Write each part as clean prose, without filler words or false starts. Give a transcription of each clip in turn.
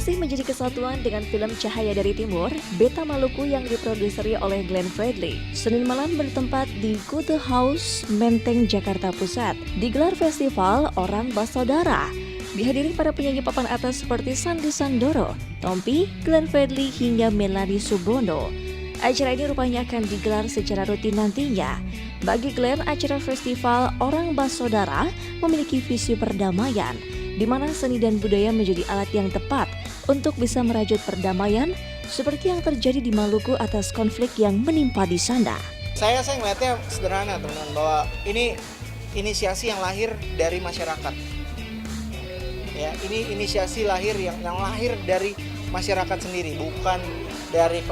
Masih menjadi kesatuan dengan film Cahaya dari Timur, Beta Maluku yang diproduseri oleh Glenn Fredly, Senin malam bertempat di Kute House, Menteng, Jakarta Pusat. Digelar festival Orang Basodara. Dihadiri para penyanyi papan atas seperti Sandy Sandoro, Tompi, Glenn Fredly, hingga Melanie Subono. Acara ini rupanya akan digelar secara rutin nantinya. Bagi Glenn, acara festival Orang Basodara memiliki visi perdamaian, di mana seni dan budaya menjadi alat yang tepat untuk bisa merajut perdamaian seperti yang terjadi di Maluku atas konflik yang menimpa di sana. Saya ngeliatnya sederhana teman-teman, bahwa ini inisiasi yang lahir dari masyarakat. Ya, ini inisiasi lahir yang lahir dari masyarakat sendiri, bukan dari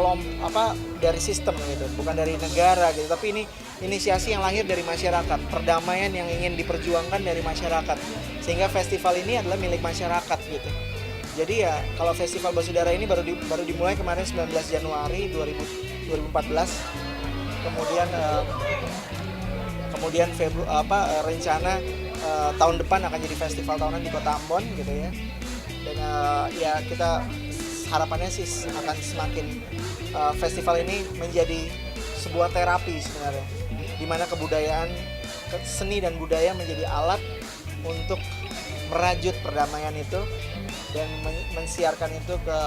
dari sistem gitu, bukan dari negara gitu, tapi ini inisiasi yang lahir dari masyarakat, perdamaian yang ingin diperjuangkan dari masyarakat, sehingga festival ini adalah milik masyarakat gitu. Jadi ya kalau festival Basudara ini baru dimulai kemarin 19 Januari 2014, kemudian rencana tahun depan akan jadi festival tahunan di Kota Ambon gitu ya, dan ya kita harapannya sih akan semakin festival ini menjadi sebuah terapi sebenarnya, di mana kebudayaan, seni dan budaya menjadi alat untuk merajut perdamaian itu dan mensiarkan itu ke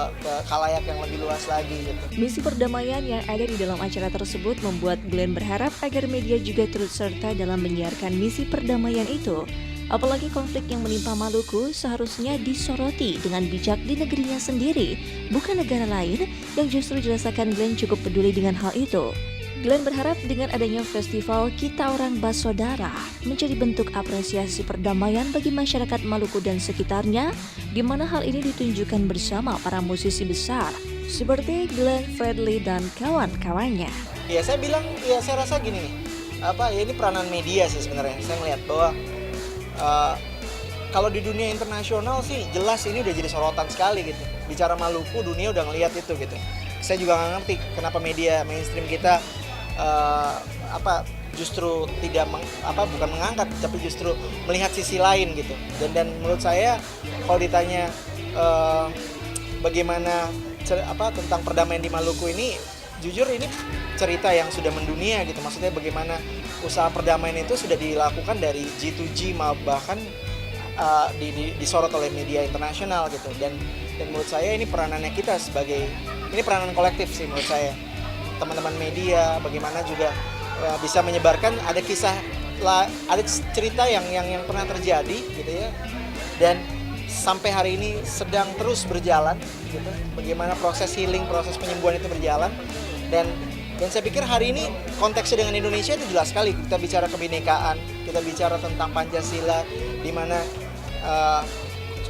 khalayak yang lebih luas lagi gitu. Misi perdamaian yang ada di dalam acara tersebut membuat Glenn berharap agar media juga turut serta dalam menyiarkan misi perdamaian itu. Apalagi konflik yang menimpa Maluku seharusnya disoroti dengan bijak di negerinya sendiri, bukan negara lain yang justru dirasakan Glenn cukup peduli dengan hal itu. Glenn berharap dengan adanya festival Kita Orang Basodara menjadi bentuk apresiasi perdamaian bagi masyarakat Maluku dan sekitarnya, di mana hal ini ditunjukkan bersama para musisi besar seperti Glenn Fredly dan kawan-kawannya. Ya saya rasa gini nih, ini peranan media sih sebenarnya. Saya melihat bahwa kalau di dunia internasional sih jelas ini udah jadi sorotan sekali gitu. Bicara Maluku, dunia udah ngelihat itu gitu. Saya juga nggak ngerti kenapa media mainstream kita justru bukan mengangkat, tapi justru melihat sisi lain gitu. Dan menurut saya kalau ditanya bagaimana tentang perdamaian di Maluku ini, jujur ini cerita yang sudah mendunia gitu. Maksudnya bagaimana usaha perdamaian itu sudah dilakukan dari G2G, bahkan disorot oleh media internasional gitu. Dan menurut saya ini peranannya kita ini peranan kolektif sih menurut saya. Teman-teman media bagaimana juga bisa menyebarkan ada cerita yang pernah terjadi gitu ya. Dan sampai hari ini sedang terus berjalan gitu. Bagaimana proses healing, proses penyembuhan itu berjalan. Dan saya pikir hari ini konteksnya dengan Indonesia itu jelas sekali. Kita bicara kebinekaan, kita bicara tentang Pancasila, di mana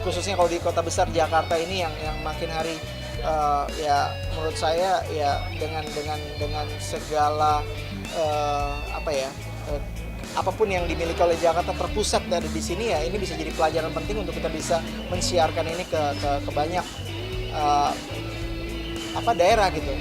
khususnya kalau di kota besar Jakarta ini yang makin hari ya menurut saya ya dengan segala apapun yang dimiliki oleh Jakarta terpusat dari di sini, ya ini bisa jadi pelajaran penting untuk kita bisa mensiarkan ini ke banyak daerah gitu.